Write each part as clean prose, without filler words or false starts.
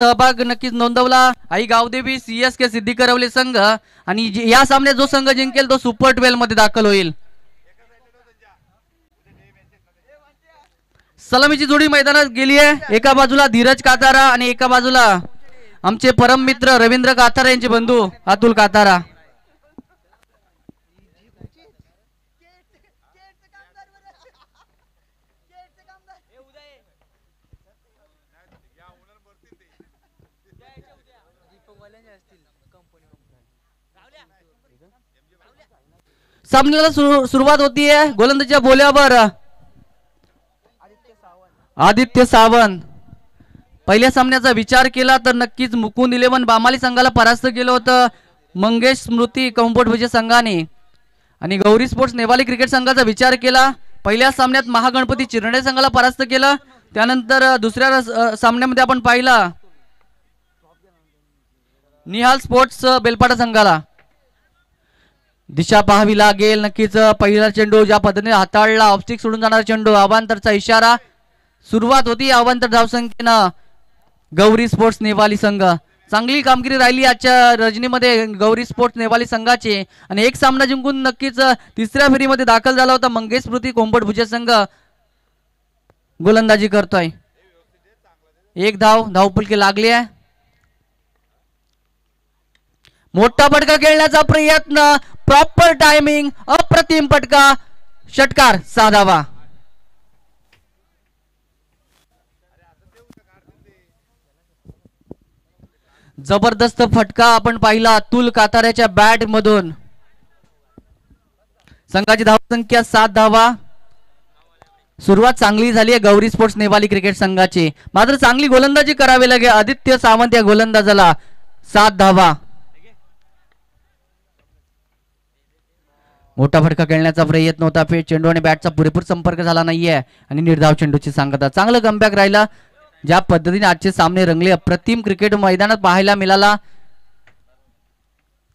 सहभाग नक्कीच नोंदवला आई गावदेवी CSK सिद्धी करवले संघ आणि या सामन्यात जो संघ जिंकेल तो सुपर 12 मध्ये दाखल होईल। सलामीची जोडी मैदानात गेली आहे। एका बाजूला धीरज कातारा आणि एका बाजूला आमचे परम मित्र रवींद्र कातारा यांचे बंधू अतुल कातारा। सामन्याला सुरुवात होतीये। गोलंदाजीच्या बोल्यावर आदित्य सावंत। पहिल्या सामन्याचा विचार केला तर नक्कीच मुकुंद 11 बामाली संघाला परास्त केलं होतं मंगेश स्मृती कंपोटभुजे संघाने आणि गौरी स्पोर्ट्स नेवाली क्रिकेट संघाचा विचार केला पहिल्या सामन्यात महागणपती चिरणे संघाला परास्त केलं। त्यानंतर दुसऱ्या सामन्यामध्ये आपण पाहिला निहाल स्पोर्ट्स बेलपाडा संघाला। दिशा पाहावी लागेल नक्कीच। पहिला चेंडू ज्या पद्धतीने हाताळला ऑफस्टिक सोडून जाणारा चेंडू अवांतरचा इशारा। सुरुवात होती अवांतर धावसंख्येनं गौरी स्पोर्ट्स नेवाली संघ। चांगली कामगिरी राहिली आजच्या रजनीमध्ये गौरी स्पोर्ट्स नेवाली संघाची आणि एक सामना जिंकून नक्कीच तिसऱ्या फेरीमध्ये दाखल झाला होता मंगेश स्मृती कोंबडभुजे संघ गोलंदाजी करतोय। एक धावफलकी लागली आहे। मोठा फटका खेळण्याचा प्रयत्न प्रॉपर टायमिंग अप्रतिम फटका षटकार 6 धावा। जबरदस्त फटका आपण पाहिला अतुल काताऱ्याच्या बॅट मधून। संघाची धावसंख्या 7 धावा। सुरुवात चांगली झाली आहे गौरी स्पोर्ट्स नेवाली क्रिकेट संघाची मात्र चांगली गोलंदाजी करावी लागेल आदित्य सावंत या गोलंदाजाला। 7 धावा। मोठा फटका खेळण्याचा प्रयत्न होता चेंडू आणि बॅटचा पुरेपूर संपर्क झाला नाहीये आणि निर्धाव चेंडूची सांगता। चांगलं कमबॅक राहिला। ज्या पद्धतीने आजचे सामने रंगले अप्रतिम क्रिकेट मैदानात पाहायला मिळाला।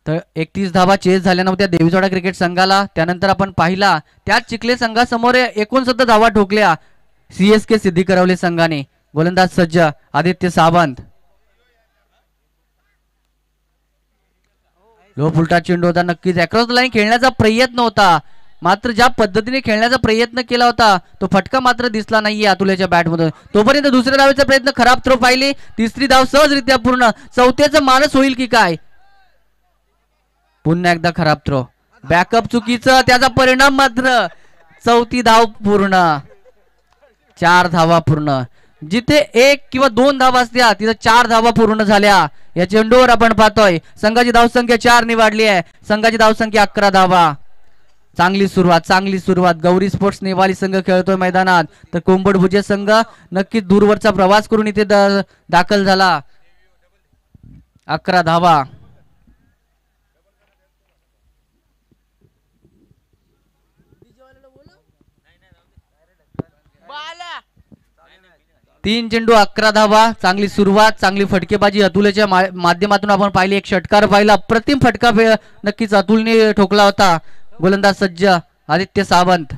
तर 31 धावा चेस झाल्या नव्हत्या देवीचोडा क्रिकेट संघाला। त्यानंतर आपण पाहिला त्याच चिखले संघासमोर 69 धावा ठोकल्या CSK सिद्धी करवले संघाने। गोलंदाज सज्ज आदित्य सावंत। लो फुलटा चेंडू होता नक्कीच अक्रॉस द लाईन खेळण्याचा प्रयत्न होता मात्र ज्या पद्धतीने खेळण्याचा प्रयत्न केला होता तो फटका मात्र दिसला नाहीये अतुल्याच्या बॅटमधून। तोपर्यंत दुसऱ्या धावेचा प्रयत्न खराब थ्रो पाहिली। तिसरी धाव सहजरित्या पूर्ण। चौथ्याचा मानस होईल की काय? पुन्हा एकदा खराब थ्रो बॅकअप चुकीचं त्याचा परिणाम मात्र चौथी धाव पूर्ण। 4 धावा पूर्ण। जिथे 1 किंवा 2 धावा असत्या तिथे 4 धावा पूर्ण झाल्या। या चेंडूवर आपण पाहतोय संघाची धावसंख्या 4 ने वाढली आहे। संघाची धावसंख्या 11 धावा। चांगली सुरुवात गौरी स्पोर्ट्स नेवाली संघ खेळतोय मैदानात तर कोंबडभुजे संघ नक्कीच दूरवरचा प्रवास करून इथे दाखल झाला। 11 धावा। तीन चेंडू 11 धावा। चांगली सुरुवात चांगली फटकेबाजी अतुलच्या माध्यमातून आपण पाहिली। एक षटकार पाहिला अप्रतिम फटका नक्कीच अतुलने ठोकला होता। गोलंदाज सज्ज आदित्य सावंत।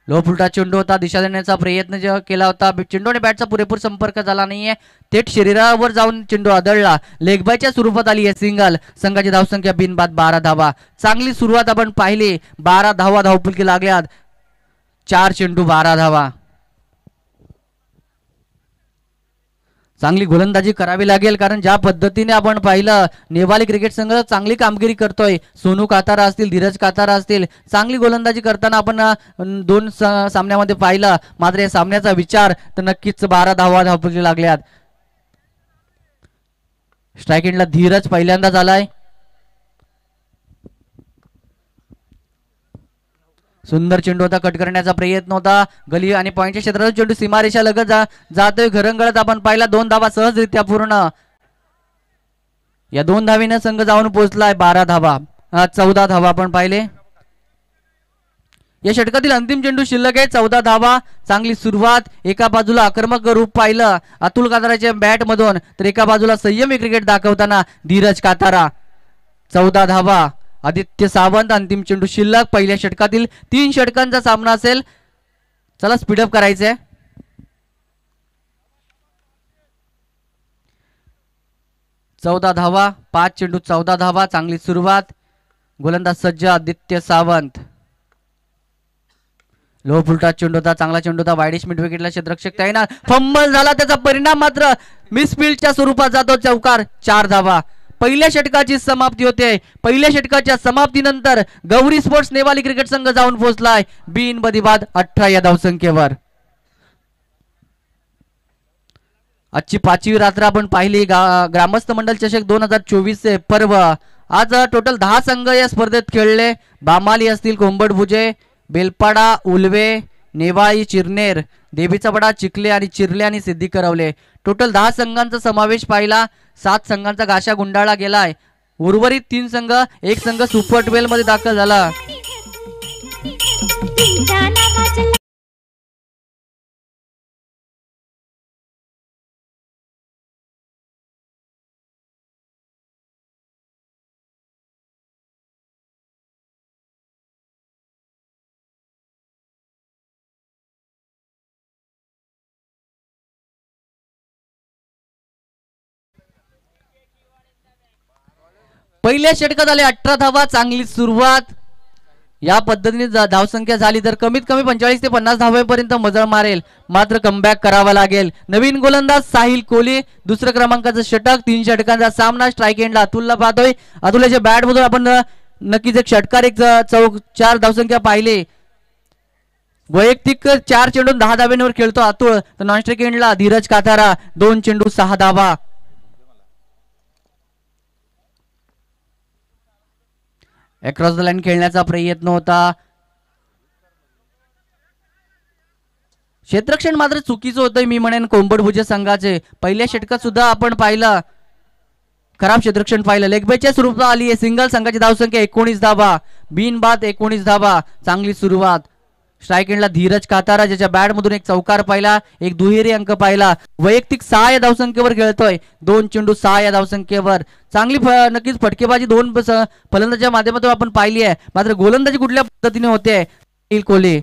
लो फुलटा चेंडू होता दिशा देण्याचा प्रयत्न केला होता चेंडू आणि बॅटचा पुरेपूर संपर्क झाला नाहीये। थेट शरीरावर जाऊन चेंडू आदळला। लेगबायच्या स्वरूपात आली आहे सिंगल। संघाची धावसंख्या बिनबाद 12 धावा। चांगली सुरुवात आपण पाहिली 12 धावा धावफलकी लागल्यात। 4 चेंडू 12 धावा। चांगली गोलंदाजी करावी लागेल कारण ज्या पद्धतीने आपण पाहिलं नेवाली क्रिकेट संघ चांगली कामगिरी करतोय। सोनू कातारा असतील धीरज कातारा असतील चांगली गोलंदाजी करताना आपण 2 सामन्यामध्ये पाहिलं मात्र या सामन्याचा विचार तर नक्कीच 12 धावा धावफलकी लागल्यात। स्ट्राईक एंडला धीरज पहिल्यांदा झालाय। सुंदर चेंडू होता कट करण्याचा प्रयत्न होता गली आणि पॉइंटच्या क्षेत्रात चेंडू सीमारेषा लगत जातोय घरंगळत आपण पाहिला 2 धावा सहजरित्या पूर्ण। या 2 धावीने संघ जाऊन पोहोचलाय 12 धावा 14 धावा आपण पाहिले। या षटकातील अंतिम चेंडू शिल्लक आहे 14 धावा। चांगली सुरुवात एका बाजूला आक्रमक रूप पाहिलं अतुल काताराच्या बॅट मधून तर एका बाजूला संयमी क्रिकेट दाखवताना धीरज कातारा। 14 धावा आदित्य सावंत। अंतिम चेंडू शिल्लक पहिल्या षटकातील 3 षटकांचा सामना असेल। चला स्पीडअप करायचंय। 14 धावा, 5 चेंडू 14 धावा, चांगली सुरुवात. गोलंदाज सज्ज आदित्य सावंत. लो फुलटा चेंडू होता, चांगला चेंडू होता, वाईडिश मिड विकेटला क्षेत्ररक्षक तैनात. फंबल झाला, त्याचा परिणाम मात्र मिसफिल्डच्या स्वरूपात जातो. चौकार, 4 धावा. पहिल्या षटकाची समाप्ती होते. पहिल्या षटकाच्या समाप्तीनंतर गौरी स्पोर्ट्स नेवाली क्रिकेट संघ जाऊन पोहोचलाय बिनबदिबाद 18 या धावसंख्येवर. आजची 5वी रात्र आपण पाहिली. ग्रामस्थ मंडल चषक 2024 चे पर्व. आज टोटल 10 संघ या स्पर्धेत खेळले. बामाली असतील, कोंबडभुजे, बेलपाडा, उलवे, नेवाळी, चिरनेर, देवीचापाडा, चिखले आणि चिरले आणि सिद्धी करवले. टोटल 10 संघांचा समावेश पाहिला. 7 संघांचा गाशा गुंडाळला गेलाय. उर्वरित 3 संघ, एक संघ सुपर 12 मध्ये दाखल झाला. पहिल्या षटकात आले 18 धावा, चांगली सुरुवात. या पद्धतीने धावसंख्या झाली तर कमीत कमी 45 ते 50 धावेपर्यंत मजल मारेल. मात्र कमबॅक करावा लागेल. नवीन गोलंदाज साहिल कोहली, दुसऱ्या क्रमांकाचं षटक. 3 षटकांचा सामना. स्ट्राईक एंडला अतुलला पाहतोय. अतुलच्या बॅट मधून आपण नक्कीच एक षटकार, एक चौक, 4 धावसंख्या पाहिली. वैयक्तिक 4 चेंडून 10 धाब्यांवर खेळतो अतुल. तर नॉन स्ट्राईक एंडला धीरज काथारा, 2 चेंडू 6 धावा. अक्रॉस द लाईन खेळण्याचा प्रयत्न होता. क्षेत्ररक्षण मात्र चुकीचं होतंय मी म्हणेन कोंबडभुजे संघाचे. पहिल्या षटकात सुद्धा आपण पाहिलं खराब क्षेत्ररक्षण पाहिलं. लेगबॅचच्या स्वरूपात आली आहे. सिंगल संघाची धावसंख्या 19 धावा, बिनबाद 19 धावा. चांगली सुरुवात. स्ट्राईक एंडला धीरज कातारा, ज्याच्या बॅट मधून एक चौकार पाहिला, एक दुहेरी अंक पाहिला. वैयक्तिक 6 या धावसंख्येवर खेळतोय. 2 चेंडू 6 या धावसंख्येवर. चांगली नक्कीच फटकेबाजी 2 फलंदाजाच्या माध्यमातून आपण पाहिली आहे. मात्र गोलंदाजी कुठल्या पद्धतीने होते साहिल कोहली.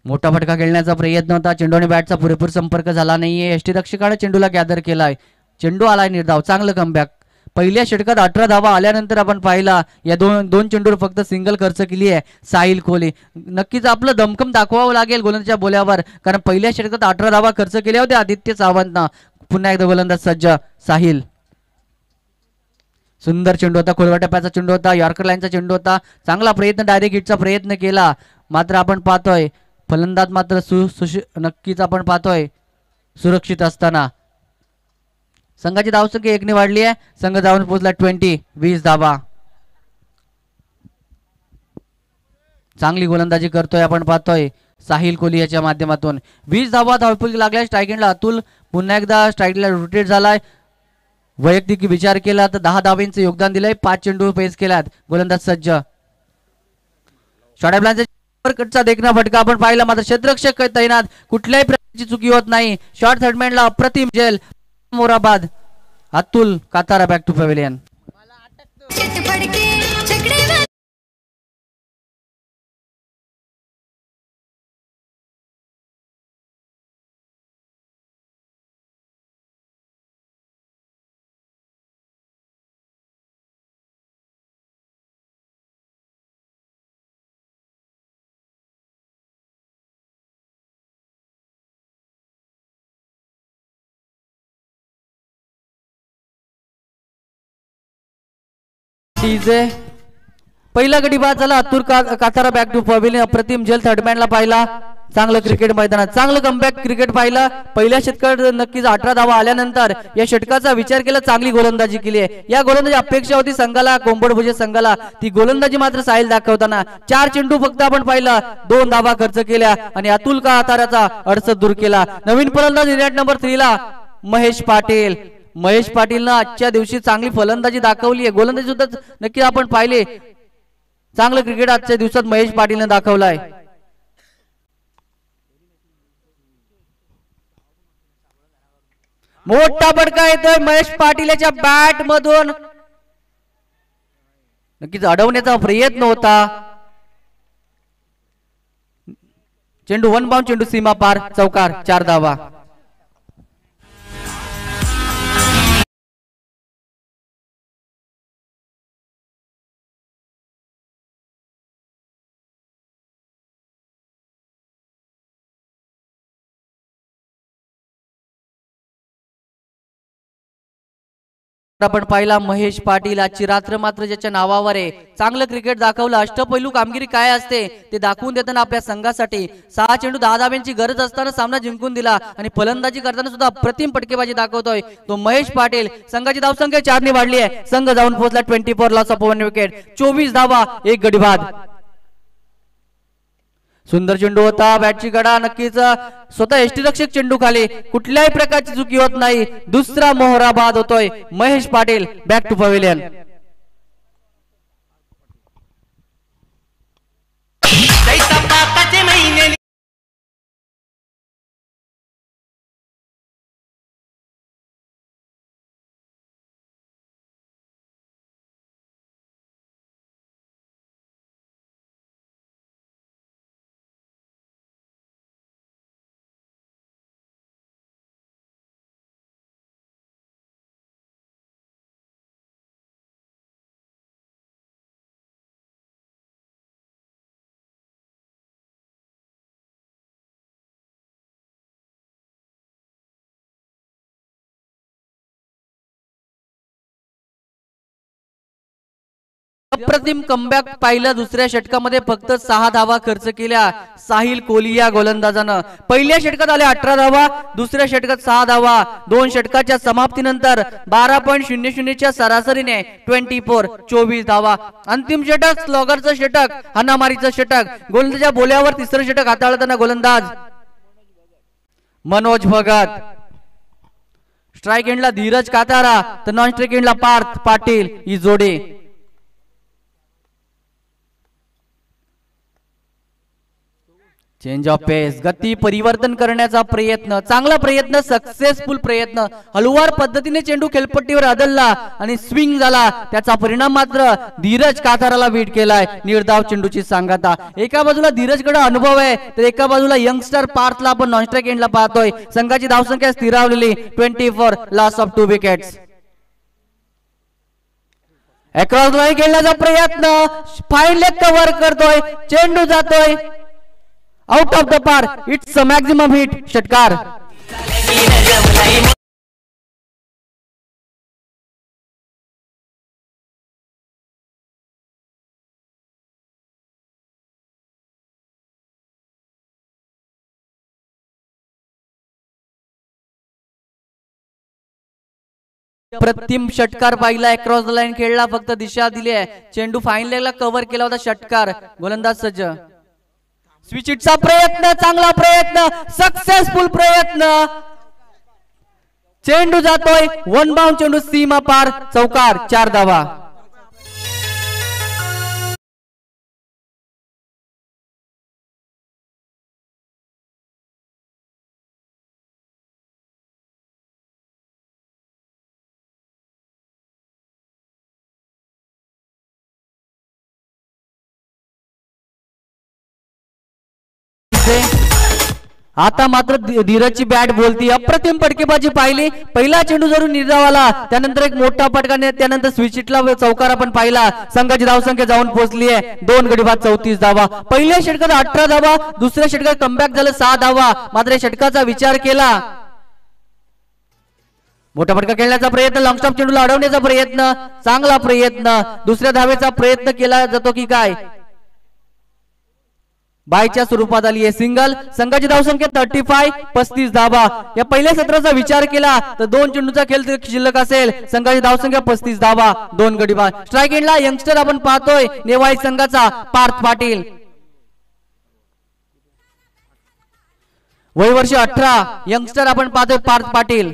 मोठा फटका खेळण्याचा प्रयत्न होता. चेंडू आणि बॅटचा पुरेपूर संपर्क झाला नाहीये. यष्टीरक्षकाने चेंडूला गॅदर केलाय. चेंडू आलाय निर्धाव. चांगलं कमबॅक. पहिल्या षटकात 18 धावा आल्यानंतर आपण पाहिला या दोन चेंडूवर फक्त सिंगल खर्च केली आहे साहिल कोहली. नक्कीच आपलं दमखम दाखवावं लागेल गोलंदाजच्या बोल्यावर, कारण पहिल्या षटकात 18 धावा खर्च केल्या होत्या आदित्य सावंतनं. पुन्हा एकदा गोलंदाज सज्ज साहिल. सुंदर चेंडू होता, खोलवा टप्प्याचा चेंडू होता, यॉर्कर लाईनचा चेंडू होता. चांगला प्रयत्न, डायरेक्ट हिटचा प्रयत्न केला. मात्र आपण पाहतोय फलंदाज मात्र नक्कीच आपण पाहतोय सुरक्षित असताना. संघाची धावसंख्या 1 ने वाढली आहे. संघ जाऊन पोहोचला 20 धावा. चांगली गोलंदाजी करतोय आपण पाहतोय साहिल कोहली याच्या माध्यमातून. 20 धावा धावफलक लागल्या. स्ट्राईक एंडला अतुल पुन्हा एकदा स्ट्राईकला रोटेट झालाय. वैयक्तिक विचार केला तर 10 धावांचं योगदान दिलंय. 5 चेंडू पेस केल्यात. गोलंदाज सज्ज. शॉर्ट देखणा फटका आपण पाहिला. मात्र क्षेत्ररक्षक तैनात. कुठल्याही प्रकारची चुकी होत नाही. शॉर्ट थर्डमॅनला अप्रतिम झेल. मोराबाद. Atul Katara back to pavilion. पहिला गडी बाद झाला. Atul Katara back to pavilion. अप्रतिम झेल थर्डमॅनला पाहिला. चांगलं क्रिकेट मैदानात चांगलं कमबॅक क्रिकेट पाहिलं. पहिल्या षटकात नक्कीच 18 धावा आल्यानंतर या षटकाचा विचार केला. चांगली गोलंदाजी केली आहे. या गोलंदाजी अपेक्षा होती संघाला, कोंबडभुजे संघाला. ती गोलंदाजी मात्र साहिल दाखवताना 4 चेंडू फक्त आपण पाहिलं, 2 धावा खर्च केल्या आणि अतुल काताराचा अडचण दूर केला. नवीन फलंदाज निर्णय नंबर 3 ला महेश पाटील. महेश पाटीलनं आजच्या दिवशी चांगली फलंदाजी दाखवली आहे. गोलंदाजी सुद्धा नक्की आपण पाहिले. चांगलं क्रिकेट आजच्या दिवसात महेश पाटीलनं दाखवलाय. मोठा फटका येतोय महेश पाटील याच्या बॅट मधून. नक्कीच अडवण्याचा प्रयत्न होता. चेंडू वन बाउंड, चेंडू सीमा पार, चौकार, 4 धावा. आपण पाहिला महेश पाटील आजची रात्र मात्र ज्याच्या नावावर आहे, चांगलं क्रिकेट दाखवलं. अष्टपैलू कामगिरी काय असते ते दाखवून देताना आपल्या संघासाठी 6 चेंडू 10 धाब्यांची गरज असताना सामना जिंकून दिला आणि फलंदाजी करताना सुद्धा अप्रतिम फटकेबाजी दाखवतोय तो महेश पाटील. संघाची धावसंख्या 4 ने वाढली आहे. संघ जाऊन पोहोचला 24 लॉस ऑफ 1 विकेट, 24 धावा, 1 गडी बाद. सुंदर चेंडू होता, बॅटची गडा नक्कीच स्वतः यष्टीरक्षक चेंडू खाली, कुठल्याही प्रकारची चुकी होत नाही. दुसरा मोहरा बाद होतोय. Mahesh Patil back to pavilion. अप्रतिम कमबॅक पाहिलं. दुसऱ्या षटकामध्ये फक्त 6 धावा खर्च केल्या साहिल कोहली या गोलंदाजानं. पहिल्या षटकात आले 18 धावा, दुसऱ्या षटकात 6 धावा. 2 षटकाच्या समाप्तीनंतर 12.00 च्या सरासरीने 24 धावा. अंतिम षटक स्लॉगरचं षटक, हाणामारीचं षटक. गोलंदाजाच्या बोल्यावर तिसरं षटक हाताळताना गोलंदाज मनोज भगत. स्ट्राइक एंडला धीरज कातारा तर नॉन स्ट्राइक एंडला पार्थ पाटील ही जोडी. चेंज ऑफ पेस, गती परिवर्तन करण्याचा प्रयत्न, चांगला प्रयत्न, सक्सेसफुल प्रयत्न. हलवार पद्धतीने चेंडू खेळपट्टीवर आदळला आणि स्विंग झाला. त्याचा परिणाम मात्र धीरज काताराला बीट केलाय. निर्धाव चेंडूची सांगता. एका बाजूला धीरजकडे अनुभव आहे तर एका बाजूला यंगस्टर पार्थला आपण नॉन स्ट्राइक एंडला पाहतोय. संघाची धावसंख्या स्थिरावलेली 24 loss of 2 wickets. Across line खेळण्याचा प्रयत्न, फाईन लेग कव्हर करतोय, चेंडू जातोय आउट ऑफ द पार. इट्स अ मॅक्झिमम हिट, षटकार. अप्रतिम षटकार पाहिला. अक्रॉस द लाईन खेळला, फक्त दिशा दिली आहे. चेंडू फाईन लेगला कव्हर केला होता. षटकार. गोलंदाज सज्ज. स्विचिटचा प्रयत्न, चांगला प्रयत्न, सक्सेसफुल प्रयत्न. चेंडू जातोय वन बाउंड, चेंडू सीमा पार, चौकार, 4 धावा. आता मात्र धीरजची बॅट बोलती. अप्रतिम फटकेबाजी पाहिली. पहिला चेंडू जरूर निर्धावाला, त्यानंतर एक मोठा फटका, त्यानंतर स्विचिटला चौकार आपण पाहिला. संघाची धावसंख्या जाऊन पोहोचली आहे 2 गडी बाद, 34 धावा. पहिल्या षटकात 18 धावा, दुसऱ्या षटकात कमबॅक झालं 6 धावा. मात्र षटकाचा विचार केला. मोठा फटका खेळण्याचा प्रयत्न, लॉंग स्टॉप चेंडूला अडवण्याचा प्रयत्न, चांगला प्रयत्न. दुसऱ्या धावेचा प्रयत्न केला जातो की काय? बायच्या स्वरूपात आली आहे सिंगल. संघाची धावसंख्या 35, 35 धावा. या पहिल्या सत्राचा विचार केला तर 2 चेंडूचा खेळ शिल्लक असेल. संघाची धावसंख्या 35 धावा, 2 गडी बाद. स्ट्राइक एंडला यंगस्टर आपण पाहतोय नेवाळी संघाचा पार्थ पाटील. वय वर्ष 18, यंगस्टर आपण पाहतोय पार्थ पाटील.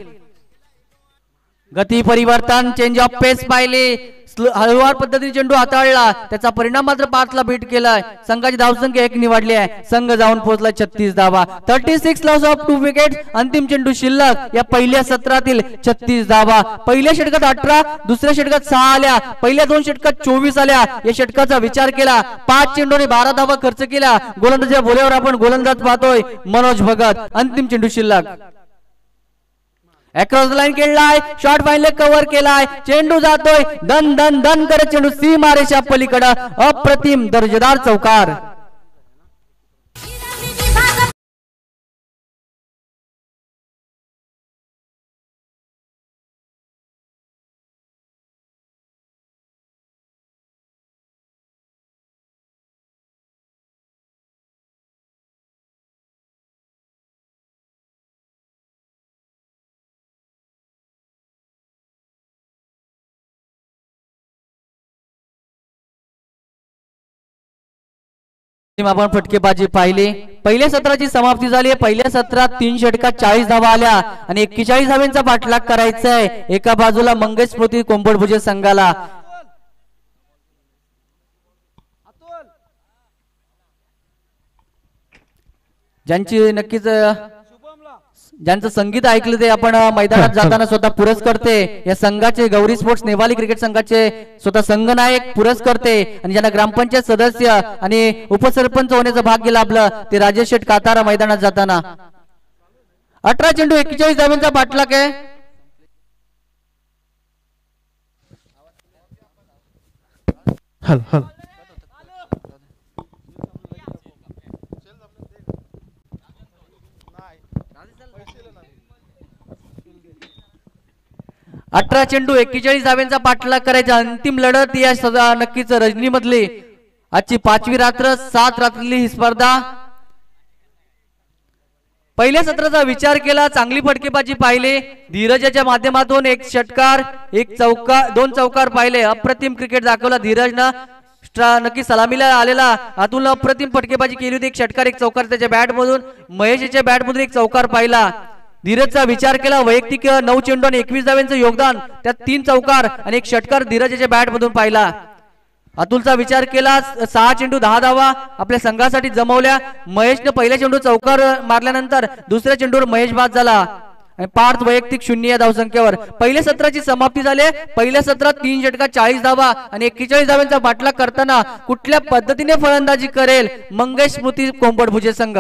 गती परिवर्तन, चेंज ऑफ पेस पाहिले, हळूवार पद्धतीने चेंडू हाताळला, त्याचा परिणाम मात्र 5 ला बीट केलाय. संघाची धावसंख्या 1 निवडली आहे. संघ जाऊन पोहोचला 36 धावा. 36 लॉस ऑफ 2 विकेट. अंतिम चेंडू शिल्लक या पहिल्या सत्रातील 36 धावा. पहिल्या षटकात 18, दुसऱ्या षटकात 6 आल्या, पहिल्या 2 षटकात 24 आल्या. या षटकाचा विचार केला 5 चेंडूने 12 धावा खर्च केल्या. गोलंदाजीच्या बोल्यावर आपण गोलंदाज पाहतोय मनोज भगत. अंतिम चेंडू शिल्लक. अक्रॉस लाईन खेळलाय, शॉट फाईनल कव्हर केलाय, चेंडू जातोय दन दन दन करत चेंडू सीमारेषा पलीकडे. अप्रतिम दर्जेदार चौकार. आपण फटकेबाजी पाहिली. पहिल्या सत्राची समाप्ती झाली. पहिल्या सत्रात 3 षटकात 40 धावा आल्या आणि 41 धावांचा पाठलाग करायचा आहे. एका बाजूला मंगेश स्मृती कोंबडभुजे संघाला, ज्यांची नक्कीच ज्यांचं संगीत ऐकलं ते आपण मैदानात जाताना स्वतः पुरस्कर्ते. या संघाचे गौरी स्पोर्ट्स नेवाली क्रिकेट संघाचे स्वतः संघनायक पुरस्कर्ते आणि ज्यांना ग्रामपंचायत सदस्य आणि उपसरपंच होण्याचा भाग्य लाभलं ते राजेश शेठ कातारा मैदानात जाताना. 18 चेंडू 41 धावांचा पाठलाग आहे. हल हल 18 चेंडू 41 धावांचा पाठलाग करायचा. अंतिम लढत या सदा नक्कीच रजनी मधली आजची 5वी रात्र 7 रात्रीली ही स्पर्धा. पहिल्या सत्राचा विचार केला, चांगली फटकेबाजी पाहिले. धीरजच्या माध्यमातून 1 षटकार 1 चौकार 2 चौकार पाहिले. अप्रतिम क्रिकेट दाखवला धीरजनं. नक्की सलामीला आलेला अतुलनं अप्रतिम फटकेबाजी केली होती. 1 षटकार 1 चौकार त्याच्या बॅट मधून. महेशच्या बॅट मधून 1 चौकार पाहिला. धीरजचा विचार केला, वैयक्तिक 9 चेंडू आणि 21 धावांचं योगदान, त्यात 3 चौकार आणि 1 षटकार धीरजच्या बॅट मधून पाहिला. अतुलचा विचार केला, 6 चेंडू 10 धावा आपल्या संघासाठी जमवल्या. महेशने पहिल्या चेंडू चौकार मारल्यानंतर दुसऱ्या चेंडूवर महेश बाद झाला आणि पार्थ वैयक्तिक 0 या धावसंख्येवर. पहिल्या सत्राची समाप्ती झाली. पहिल्या सत्रात 3 षटकात 40 धावा आणि 41 धावांचा पाठलाग करताना कुठल्या पद्धतीने फलंदाजी करेल मंगेश स्मृती कोंबडभुजे संघ.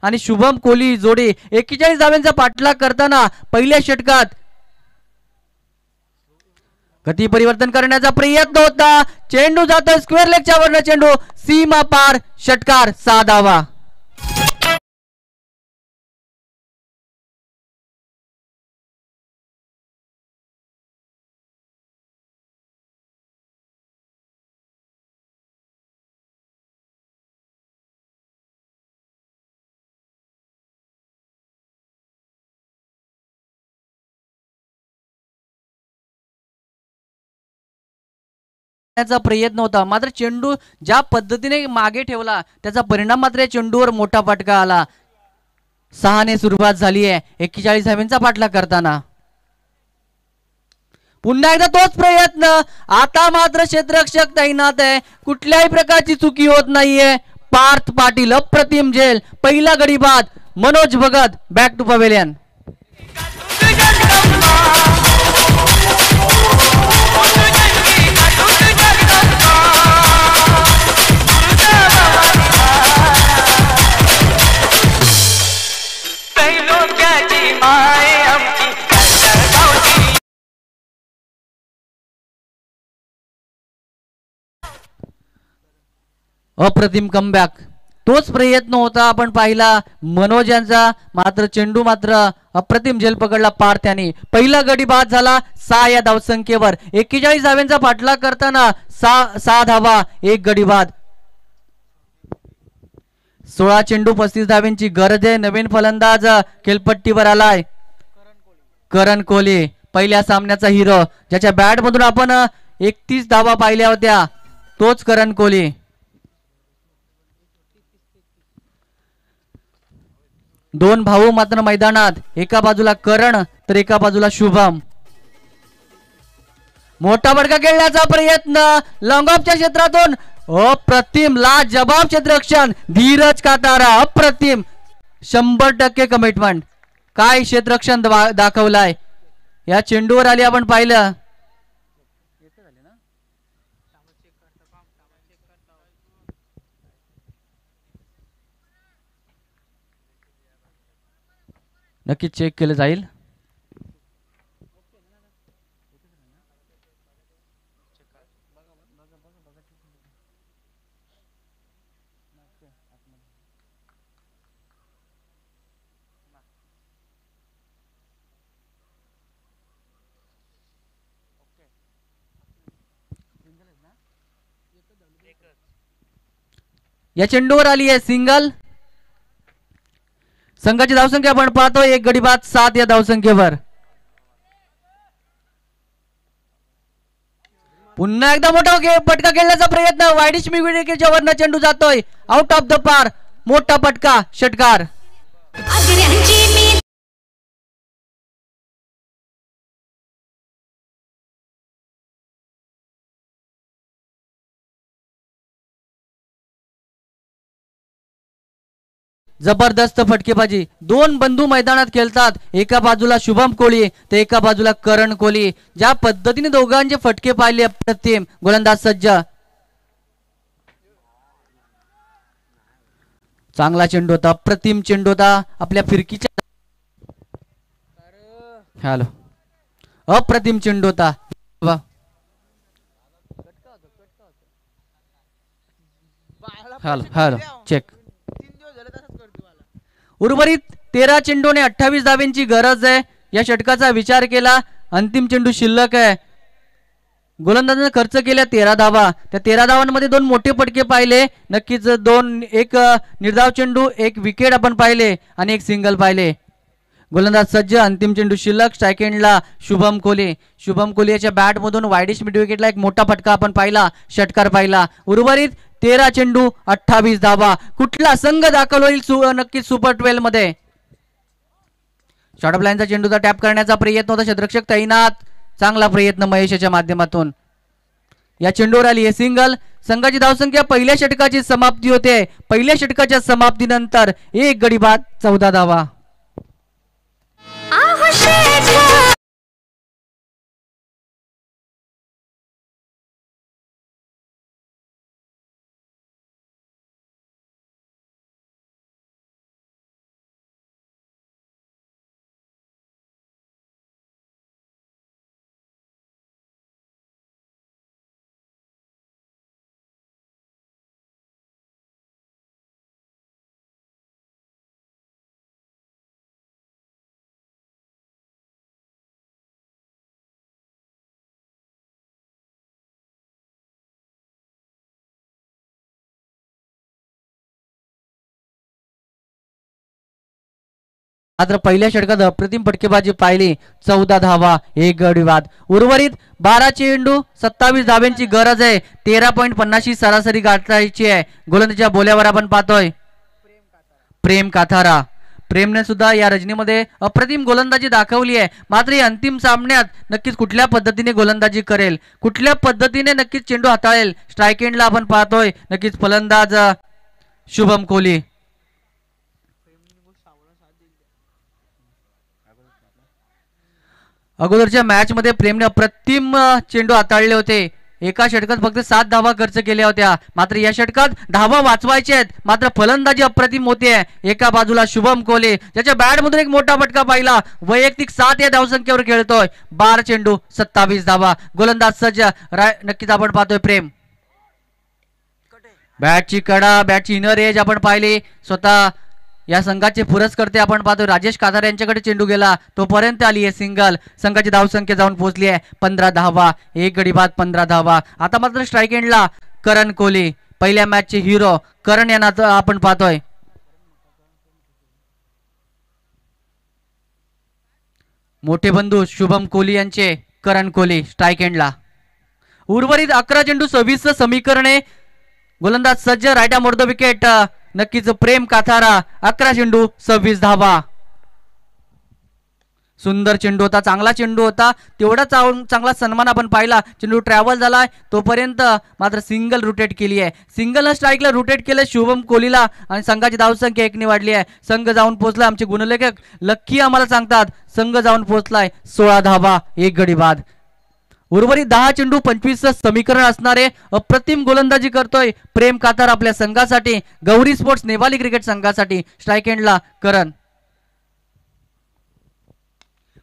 आणि शुभम कोहली जोडी 41 धावांचा पाठलाग करताना पहिल्या षटकात गती परिवर्तन करण्याचा प्रयत्न होता, चेंडू जातोय स्क्वेअर लेगच्या वरनं, चेंडू सीमा पार, षटकार 6 धावा. प्रयत्न होता, मात्र चेंडू ज्या पद्धतीने मागे ठेवला त्याचा परिणाम मात्र चेंडूवर मोठा फटका आला. 6 ने सुरुवात झाली आहे 41 धावांचा पाठलाग करताना. पुन्हा एकदा तोच प्रयत्न, आता मात्र क्षेत्ररक्षक तैनात आहे, कुठल्याही प्रकारची चुकी होत नाहीये. पार्थ पाटील अप्रतिम झेल, पहिला गडी बाद. Manoj Bhagat back to pavilion. अप्रतिम कमबॅक, तोच प्रयत्न होता आपण पाहिला मनोज यांचा, मात्र चेंडू मात्र अप्रतिम झेल पकडला पार्थ्याने. पहिला गडी बाद झाला 6 या धावसंख्येवर. 41 धावांचा पाठलाग करताना 6 धावा, 1 गडी बाद. 16 चेंडू 35 धावांची गरज आहे. नवीन फलंदाज खेळपट्टीवर आलाय करण कोहली, पहिल्या सामन्याचा हिरो, ज्याच्या बॅट मधून आपण 31 धावा पाहिल्या होत्या, तोच करण कोहली. दोन भाऊ मात्र मैदानात, एका बाजूला करण तर एका बाजूला शुभम. मोठा फटका खेळण्याचा प्रयत्न लॉंग ऑफच्या क्षेत्रातून, अप्रतिम लाजबाब क्षेत्ररक्षण धीरज काटारा, अप्रतिम 100% कमिटमेंट. काय क्षेत्ररक्षण दाखवलाय या चेंडूवर आली आपण पाहिलं. नक्की चेक केलं जाईल. या चेंडूवर आली आहे सिंगल. संघाची धावसंख्या आपण पाहतो 1 गडी बाद 7 या धावसंख्येवर. पुन्हा एकदा मोठा फटका खेळण्याचा प्रयत्न, वाईडिश मिडविकेटच्या वरनं चेंडू जातोय आउट ऑफ द पार, मोठा फटका, षटकार. जबरदस्त फटकेबाजी, दोन बंधू मैदानात खेळतात, एका बाजूला शुभम कोहली तर एका बाजूला करण कोहली. ज्या पद्धतीने दोघांचे फटके पाहिले अप्रतिम. गोलंदाज सज्ज, चांगला चेंडू होता, अप्रतिम चेंडू होता आपल्या फिरकीच्या. हॅलो, अप्रतिम चेंडू होता. Hello hello check. उर्वरित 13 चेंडूने 28 धावांची गरज आहे. या षटकाचा विचार केला, अंतिम चेंडू शिल्लक आहे. गोलंदाजाने खर्च केल्या 13 धावा, त्या 13 धावांमध्ये 2 मोठे फटके पाहिले, नक्कीच एक निर्धाव चेंडू, एक विकेट आपण पाहिले आणि एक सिंगल पाहिले. गोलंदाज सज्ज, अंतिम चेंडू शिल्लक. सेकंडला शुभम कोहली. शुभम कोहली याच्या बॅट मधून वाईडिश मिड विकेटला एक मोठा फटका आपण पाहिला, षटकार पाहिला. उर्वरित 13 चेंडू 28 धावा. कुठला संघ दाखल होईल नक्कीच सुपर 12 मध्ये. शॉर्ट ऑफ लाईनचा चेंडूचा टॅप करण्याचा प्रयत्न होता, क्षेत्ररक्षक तैनात. चांगला प्रयत्न महेशच्या माध्यमातून. या चेंडूवर आली आहे सिंगल. संघाची धावसंख्या पहिल्या षटकाची समाप्ती होते. पहिल्या षटकाच्या समाप्तीनंतर 1 गडी बाद 14 धावा. मात्र पहिल्या षटकात अप्रतिम फटकेबाजी पाहिली. 14 धावा, 1 गडी बाद. उर्वरित 12 चेंडू 27 धाब्यांची गरज आहे. 13.50 सरासरी गाठायची आहे. गोलंदाजीच्या बोल्यावर आपण पाहतोय प्रेम काथारा. प्रेमने सुद्धा या रजनीमध्ये अप्रतिम गोलंदाजी दाखवली आहे. मात्र या अंतिम सामन्यात नक्कीच कुठल्या पद्धतीने गोलंदाजी करेल, कुठल्या पद्धतीने नक्कीच चेंडू हाताळेल. स्ट्राईक एंडला आपण पाहतोय नक्कीच फलंदाज शुभम कोहली. अगोदरच्या मॅच मध्ये प्रेमने अप्रतिम चेंडू हाताळले होते. एका षटकात फक्त 7 धावा खर्च केल्या होत्या. मात्र या षटकात धावा वाचवायचे आहेत. मात्र फलंदाजी अप्रतिम होते. एका बाजूला शुभम कोहली ज्याच्या बॅट मधून एक मोठा फटका पाहिला. वैयक्तिक 7 या धावसंख्येवर खेळतोय. 12 चेंडू 27 धावा. गोलंदाज सज्ज. नक्कीच आपण पाहतोय प्रेम. बॅटची कडा, बॅटची इनर एज आपण पाहिली. स्वतः या संघाचे पुरस्कर्ते आपण पाहतो राजेश काथार यांच्याकडे चेंडू गेला. तोपर्यंत आली आहे सिंगल. संघाची धावसंख्या जाऊन पोहोचली आहे 15 धावा, 1 गडी बाद, 15 धावा. आता मात्र स्ट्राईक एंडला करण कोहली. पहिल्या मॅचचे हिरो करण यांना आपण पाहतोय. मोठे बंधू शुभम कोहली यांचे करण कोहली स्ट्राईक एंडला. उर्वरित 11 चेंडू 26 समीकरणे. गोलंदाज सज्ज. Right arm over the wicket. नक्कीच प्रेम काथारा. 11 चेंडू 26 धावा. सुंदर चेंडू होता, चांगला चेंडू होता. तेवढा चांगला सन्मान आपण पाहिला. चेंडू ट्रॅव्हल झालाय तोपर्यंत मात्र सिंगल रोटेट केली आहे. सिंगल स्ट्राईकला रोटेट केलं शुभम कोहलीला आणि संघाची धावसंख्या 1 ने वाढली आहे. संघ जाऊन पोहोचला. आमचे गुणलेखक लक्की आम्हाला सांगतात संघ जाऊन पोहोचलाय 16 धावा, 1 गडी बाद. उर्वरित 10 चेंडू 25 समीकरण असणारे अप्रतिम गोलंदाजी करतोय प्रेम काथार आपल्या संघासाठी. गौरी स्पोर्ट्स नेवाली क्रिकेट संघासाठी. स्ट्राईक एंडला करण.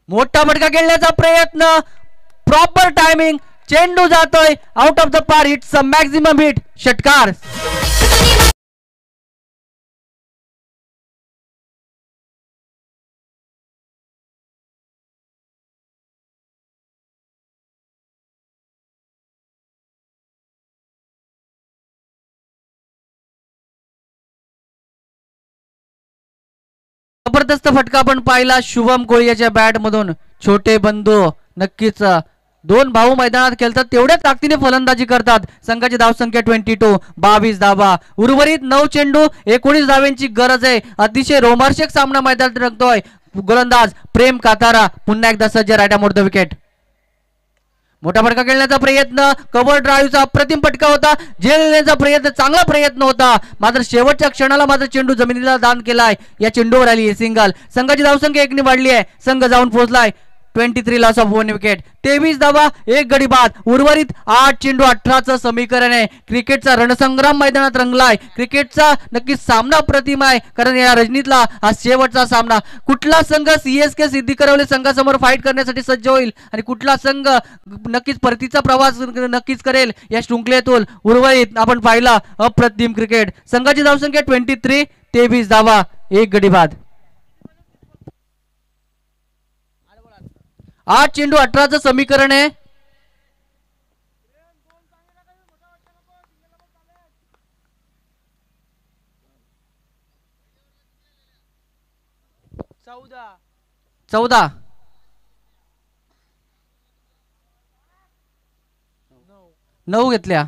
मोठा फटका खेळण्याचा प्रयत्न. Proper timing. चेंडू जातोय आउट ऑफ द पार. It's a maximum hit. षटकार. जबरदस्त फटका आपण पाहिला शुभम कोहली याच्या बॅट मधून. छोटे बंधू नक्कीच 2 भाऊ मैदानात खेळतात तेवढ्या ताकदीने फलंदाजी करतात. संघाची धावसंख्या 22, 22 धावा. उर्वरित 9 चेंडू 19 धाव्यांची गरज आहे. अतिशय रोमांचक सामना मैदानात रंगतोय. गोलंदाज प्रेम काथारा पुन्हा एकदा सज्ज. Right arm over the wicket. मोठा फटका खेळण्याचा प्रयत्न. कव्हर ड्राईव्हचा अप्रतिम फटका होता. झेलण्याचा प्रयत्न, चांगला प्रयत्न होता. मात्र शेवटच्या क्षणाला मात्र चेंडू जमिनीला दान केलाय. या चेंडूवर आली आहे सिंगल. संघाची धावसंख्या 1 ने वाढली आहे. संघ जाऊन पोहोचलाय 23 लॉस ऑफ 1 विकेट. 23 धावा, 1 गडी बाद. उर्वरित 8 चेंडू 18चं समीकरण आहे. क्रिकेटचा रणसंग्राम मैदानात रंगलाय. क्रिकेटचा नक्कीच सामना प्रतिम आहे. कारण या रजनीतला हा शेवटचा सामना. कुठला संघ CSK सिद्धी करवले संघासमोर फाईट करण्यासाठी सज्ज होईल आणि कुठला संघ नक्कीच परतीचा प्रवास नक्कीच करेल या शृंखलेतून. उर्वरित आपण पाहिला अप्रतिम क्रिकेट. संघाची धावसंख्या 23, 23 धावा, 1 गडी बाद. 8 चेंडू 18चं समीकरण आहे. चौदा 9 घेतल्या.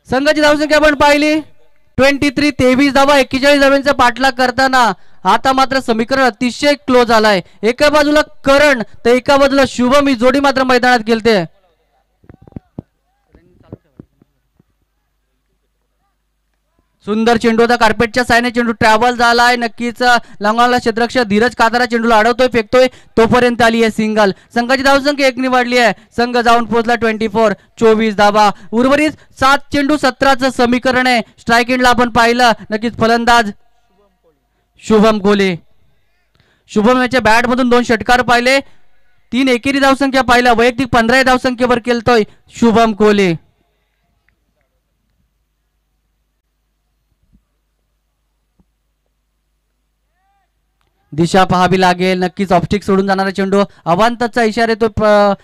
संघाची धावसंख्या आपण पाहिली 23, 23 धावा, 41 धाव्यांचा पाठलाग करताना आता मात्र समीकरण अतिशय क्लोज आलाय. एका बाजूला करण तर एका बाजूला शुभम ही जोडी मात्र मैदानात खेळते. सुंदर चेंडू होता. कार्पेटच्या सायने चेंडू ट्रॅव्हल झालाय. नक्कीच लंगावला क्षेत्ररक्षक धीरज काथारा चेंडूला अडवतोय, फेकतोय. तोपर्यंत आली आहे सिंगल. संघाची धावसंख्या 1 ने वाढली आहे. संघ जाऊन पोहोचला 24, 24 धावा. उर्वरित 7 चेंडू 17चं समीकरण आहे. स्ट्राईक एंडला आपण पाहिलं नक्कीच फलंदाज शुभम कोहली. शुभम याच्या बॅट मधून 2 षटकार पाहिले. 3 एकेरी धावसंख्या पाहिला. वैयक्तिक 15 धावसंख्येवर खेळतोय शुभम कोहली. दिशा पाहावी लागेल. नक्कीच ऑफस्टिक सोडून जाणारा चेंडू. अवांतरचा इशारा येतो.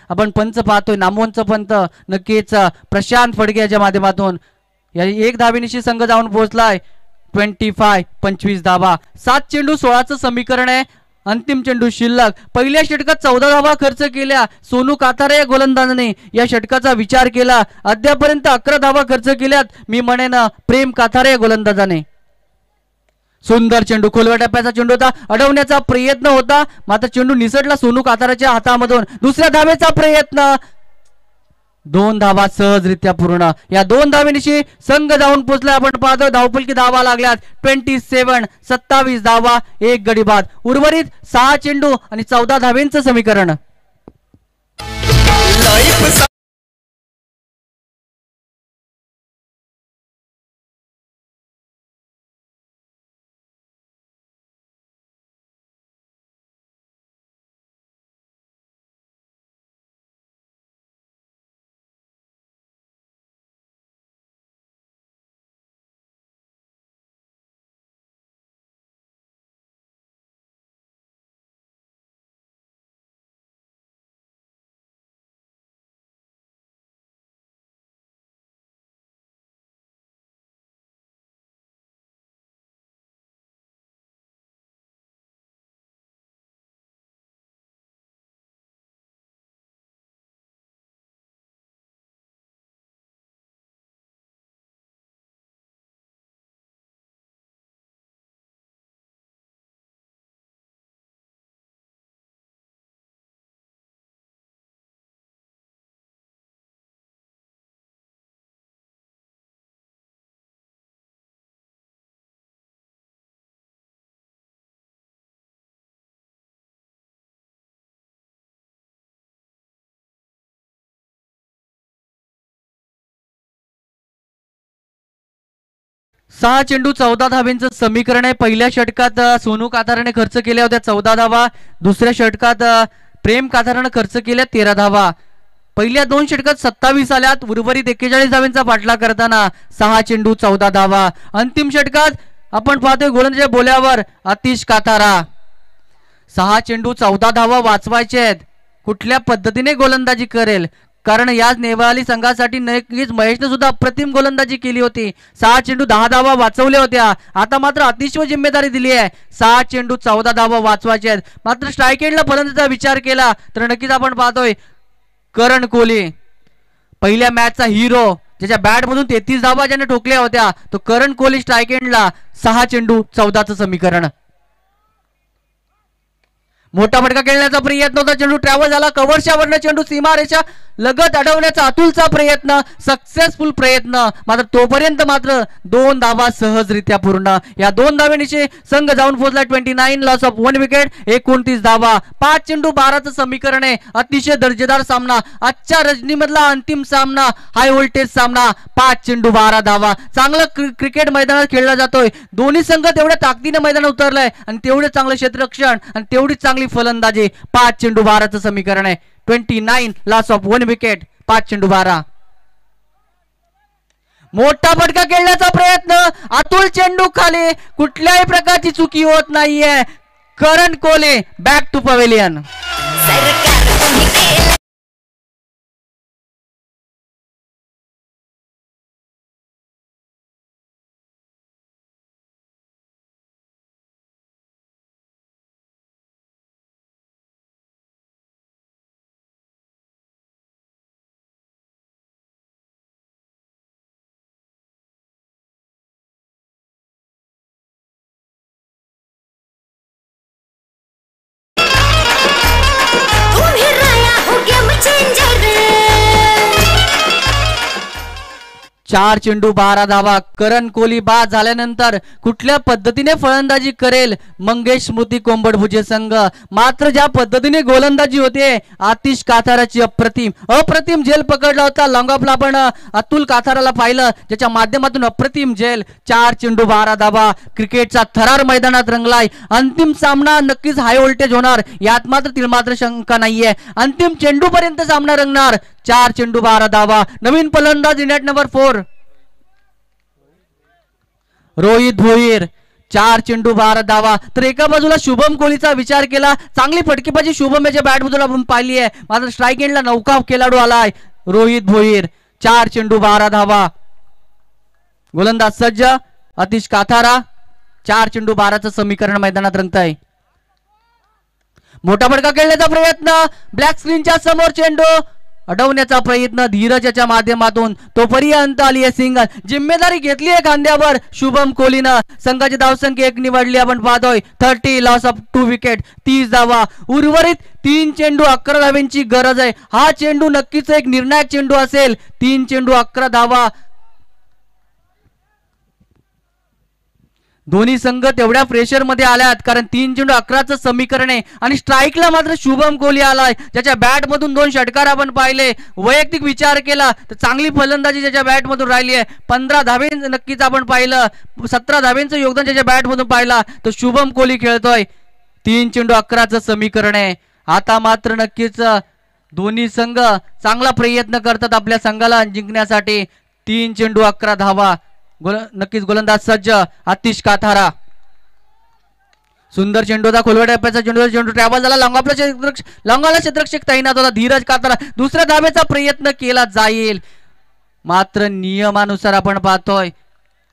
आपण पंच पाहतोय नामवंत पंत. नक्कीच प्रशांत फडके याच्या माध्यमातून या एक धावेनिशी संघ जाऊन पोहोचलाय 25 धावा. 7 चेंडू 16चं समीकरण आहे. अंतिम चेंडू शिल्लक. पहिल्या षटकात 14 धावा खर्च केल्या सोनू कातारे या गोलंदाजाने. या षटकाचा विचार केला अद्यापर्यंत 11 धावा खर्च केल्यात मी म्हणेन प्रेम कातारे या गोलंदाजाने. सुंदर चेंडू खोलव्या टप्प्याचा चेंडू होता. अडवण्याचा प्रयत्न होता मात्र चेंडू निसटला सोनू काताराच्या हातामधून. दुसऱ्या धावेचा प्रयत्न. 2 धावा सहजरित्या पूर्ण. या 2 धावेनिशी संघ जाऊन पोहोचला. आपण पाहतो धावपलकी धावा लागल्यात 27 धावा 1 गडी बाद. उर्वरित 6 चेंडू आणि 14 धावेंचं समीकरण. सहा चेंडू 14 धावेंचं समीकरण आहे. पहिल्या षटकात सोनू काताराने खर्च केल्या होत्या 14 धावा. दुसऱ्या षटकात प्रेम काताराने खर्च केल्या 13 धावा. पहिल्या 2 षटकात 27 आल्यात. उर्वरित 41 धावेंचा पाठलाग करताना 6 चेंडू 14 धावा. अंतिम षटकात आपण पाहतोय गोलंदाजाच्या बोल्यावर आतिश कातारा. 6 चेंडू 14 धावा वाचवायचे आहेत. कुठल्या पद्धतीने गोलंदाजी करेल कारण याच नेवाली संघासाठी नक्कीच महेशने सुद्धा अप्रतिम गोलंदाजी केली होती. 6 चेंडू 10 धावा वाचवल्या होत्या. आता मात्र अतिशय जिम्मेदारी दिली आहे. 6 चेंडू 14 धावा वाचवायचे आहेत. मात्र स्ट्राईक एंडला फलंदाजीचा विचार केला तर नक्कीच आपण पाहतोय करण कोहली पहिल्या मॅचचा हिरो ज्याच्या बॅट मधून 33 धावा ज्याने ठोकल्या होत्या तो करण कोहली स्ट्राईक एंडला. 6 चेंडू 14चं समीकरण. मोठा फटका खेळण्याचा प्रयत्न होता. चेंडू ट्रॅव्हल झाला. कव्हरच्या वरनं चेंडू सीमारेषा लगत अडवण्याचा अतुलचा प्रयत्न. सक्सेसफुल प्रयत्न मात्र तोपर्यंत मात्र 2 धावा सहजरित्या पूर्ण. या 2 धावेनिशी संघ जाऊन पोहोचला 29 लॉस ऑफ 1 विकेट 29 धावा. 5 चेंडू 12चं समीकरण आहे. अतिशय दर्जेदार सामना. आजच्या रजनीमधला अंतिम सामना हाय व्होल्टेज सामना. 5 चेंडू 12 धावा. चांगलं क्रिकेट मैदानात खेळला जातोय. दोन्ही संघ तेवढ्या ताकदीने मैदानात उतरलाय आणि तेवढे चांगलं क्षेत्ररक्षण आणि तेवढीच चांगली फलंदाजी. 5 चेंडू 12चं समीकरण आहे. 29 लॉस ऑफ 1 विकेट 5 चेंडू 12. मोठा फटका खेळण्याचा प्रयत्न. अतुल चेंडू खाली. कुठल्याही प्रकारची चुकी होत नाहीये. करण कोहली बॅक टू पवेलियन. चार चेंडू 12 धावा. करण कोहली बाद झाल्यानंतर कुठल्या पद्धतीने फलंदाजी करेल मंगेश स्मृती कोंबडभुजे संघ. मात्र ज्या पद्धतीने गोलंदाजी होते आतिश काताराची अप्रतिम झेल पकडला होता. लॉंग ऑफला आपण अतुल काताराला पाहिलं ज्याच्या माध्यमातून अप्रतिम झेल. 4 चेंडू 12 धावा. क्रिकेटचा थरार मैदानात रंगलाय. अंतिम सामना नक्कीच हाय व्होल्टेज होणार यात मात्र तिळमात्र शंका नाहीये. अंतिम चेंडू पर्यंत सामना रंगणार. 4 चेंडू 12 धावा. नवीन फलंदाज इंडिया नंबर 4 रोहित भोईर. 4 चेंडू 12 धावा. तर एका बाजूला शुभम कोहलीचा विचार केला. चांगली फटकेबाजी शुभम याच्या बॅट बाजूला आपण पाहिली आहे. मात्र स्ट्राईक एंडला नौका खेळाडू आलाय रोहित भोईर. 4 चेंडू 12 धावा. गोलंदाज सज्ज अतिश काथारा 4 चेंडू 12चं समीकरण मैदानात रंगत आहे. मोठा फटका खेळण्याचा प्रयत्न ब्लॅक स्क्रीनच्या समोर चेंडू अडवण्याचा प्रयत्न धीरजच्या माध्यमातून तोपर्यंत आली आहे सिंगल. जिम्मेदारी घेतली आहे खांद्यावर शुभम कोहलीनं. संघाची धावसंख्या 1 निवडली आपण पाहतोय. 30 लॉस ऑफ 2 विकेट 30 धावा. उर्वरित 3 चेंडू 11 धावांची गरज आहे. हा चेंडू नक्कीच एक निर्णायक चेंडू असेल. 3 चेंडू 11 धावा. दोन्ही संघ तेवढ्या प्रेशर मध्ये आल्यात कारण 3 चेंडू 11चं समीकरण आहे आणि स्ट्राईकला मात्र शुभम कोहली आलाय ज्याच्या बॅट मधून 2 षटकार आपण पाहिले. वैयक्तिक विचार केला तर चांगली फलंदाजी ज्याच्या बॅट मधून राहिली आहे. 15 धावे नक्कीच आपण पाहिलं. 17 धावेंचं योगदान ज्याच्या बॅट मधून पाहिला तर शुभम कोहली खेळतोय. 3 चेंडू 11चं समीकरण आहे. आता मात्र नक्कीच दोन्ही संघ चांगला प्रयत्न करतात आपल्या संघाला जिंकण्यासाठी. 3 चेंडू 11 धावा. नक्कीच गोलंदाज सज्ज आतिश काथारा. सुंदर चेंडू होता. खोलवा टप्प्याचा चेंडू ट्रॅव्हल झाला. लॉंगाला क्षेत्ररक्षक तैनात होता धीरज काथारा. दुसऱ्या धावेचा प्रयत्न केला जाईल मात्र नियमानुसार आपण पाहतोय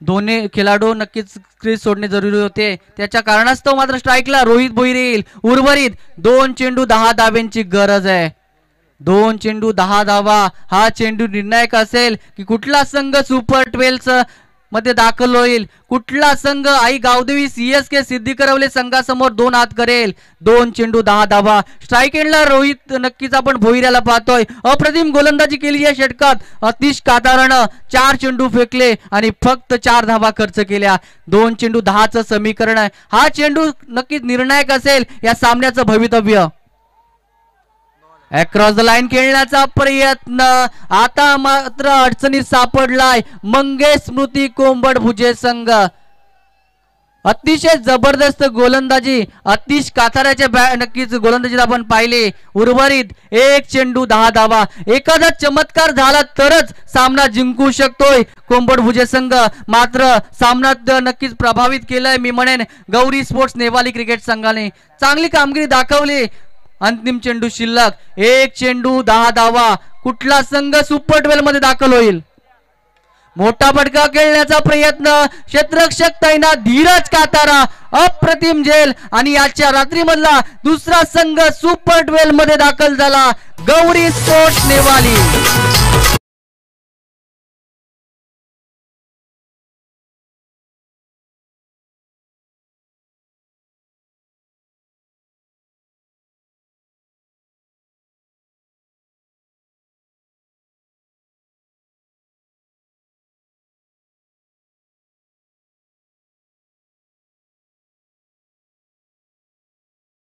दोन्ही खेळाडू नक्कीच क्रीज सोडणे जरुरी होते. त्याच्या कारणास्तव मात्र स्ट्राईकला रोहित भोईर येईल. उर्वरित 2 चेंडू 10 धावेंची गरज आहे. 2 चेंडू 10 धावा. हा चेंडू निर्णायक असेल की कुठला संघ सुपर 12 मध्ये दाखल होईल. कुठला संघ आई गावदेवी CSK सिद्धिकरवले संघासमोर 2 हात करेल. 2 चेंडू 10 धावा. स्ट्राईक एंडला रोहित नक्कीच आपण भोईऱ्याला पाहतोय. अप्रतिम गोलंदाजी केली या षटकात. अतिश काथारानं 4 चेंडू फेकले आणि फक्त 4 धावा खर्च केल्या. 2 चेंडू 10चं समीकरण आहे. हा चेंडू नक्कीच निर्णायक असेल या सामन्याचं भवितव्य. अक्रॉस द लाईन खेळण्याचा प्रयत्न आता मात्र अडचणीत सापडलाय मंगेश स्मृती कोंबड भुजे संघ. अतिशय जबरदस्त गोलंदाजी अतिश काथाराच्या नक्कीच गोलंदाजीत आपण पाहिले. उर्वरित 1 चेंडू 10 धावा. एखादा चमत्कार झाला तरच सामना जिंकू शकतोय कोंबड भुजे संघ. मात्र सामन्यात नक्कीच प्रभावित केलंय मी म्हणेन गौरी स्पोर्ट्स नेवाली क्रिकेट संघाने. चांगली कामगिरी दाखवली. अंतिम चेंडू शिल्लक. 1 चेंडू 10 धावा. कुठला संघ सुपर 12 मध्ये दाखल होईल. मोठा फटका खेळण्याचा प्रयत्न क्षेत्ररक्षक तैनात धीरज काथारा. अप्रतिम झेल आणि आजच्या रात्रीमधला दुसरा संघ सुपर 12 मध्ये दाखल झाला गौरी स्पोर्ट्स नेवाली.